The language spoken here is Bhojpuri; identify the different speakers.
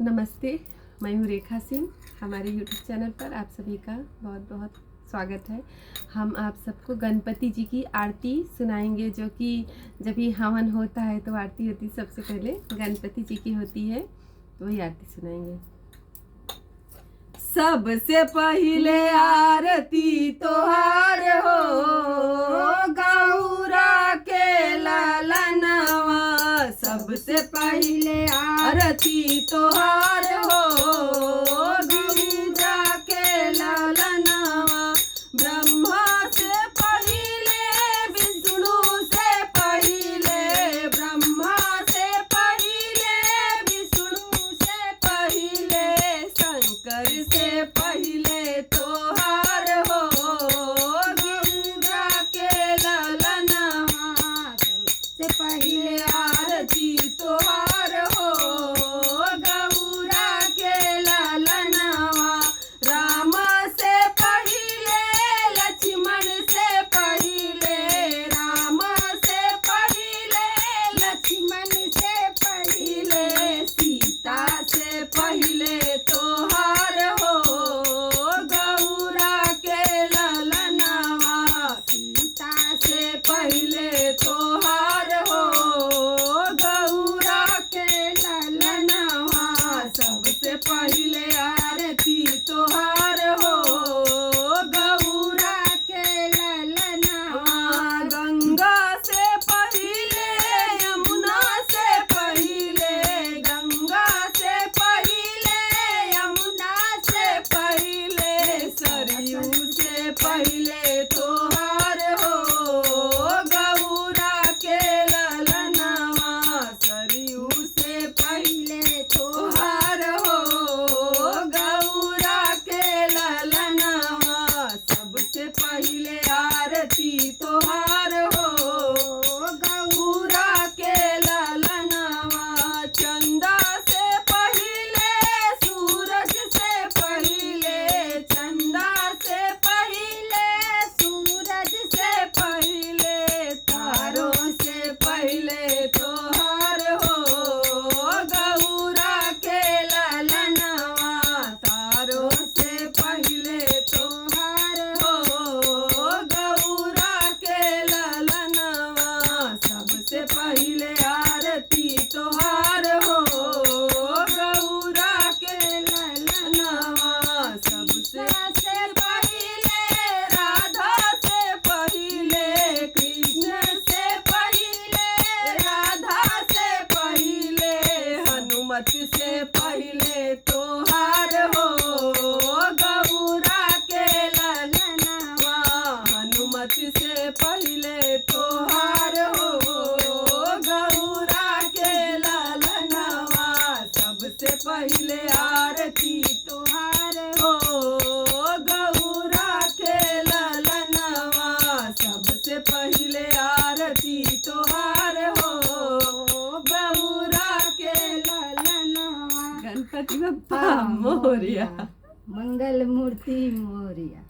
Speaker 1: नमस्ते, मैं हूँ रेखा सिंह। हमारे YouTube चैनल पर आप सभी का बहुत बहुत स्वागत है। हम आप सबको गणपति जी की आरती सुनाएंगे, जो कि जब भी हवन होता है तो आरती होती सबसे पहले गणपति जी की होती है, तो वही आरती सुनाएंगे। सबसे पहले आरती तोहार हो गौरा के लालनवा, सबसे पहले आरती तोहार हो गौरा के लालनवा। ब्रह्मा से पहले विष्णु से पहले, ब्रह्मा से पहले विष्णु से पहले, शंकर से पहले तोहार हो गौरा के लालनवा। सबसे पहले आरती तोहार हो गौरा के लालनवा। राम से पहले लक्ष्मण से पहले, राम से पहले लक्ष्मण से पहले, सीता से पहले तोहार हो गौरा के लालनवा। सीता से पहले तोहार हो गौरा के लालनवा। सबसे पहले आरती तोहार हो गौरा के लालनवा। गंगा से पहले यमुना से पहले, गंगा से पहले यमुना से पहले, सरयू से पहले तोहार हो गौरा के लालनवा। सरयू से पहले तोहार हो गौरा के लालनवा। सबसे पहले आरती तोहार हो गौरा के लालनवा। चंदा से पहले सूरज से पहले, चंदा से पहले सूरज से पहले, तारों से पहले तोहार हो गौरा के लालनवा। तारों से पहले तोहार हो गौरा के लालनवा। सबसे पहले आरती तोहार हो गौरा के लालनवा। सबसे पहले राधा से पहले, कृष्ण से पहले, राधा से पहले, हनुमत से पहले तोहार हो गौरा के लालनवा। हनुमत से पहले तोहार हो गौरा के लालनवा। सबसे पहले आरती तोहार हो गौरा के लालनवा। सबसे पहले आरती तोहार हो गौरा के लालनवा। गणपति बप्पा मोरया,
Speaker 2: मंगल मूर्ति मोरया।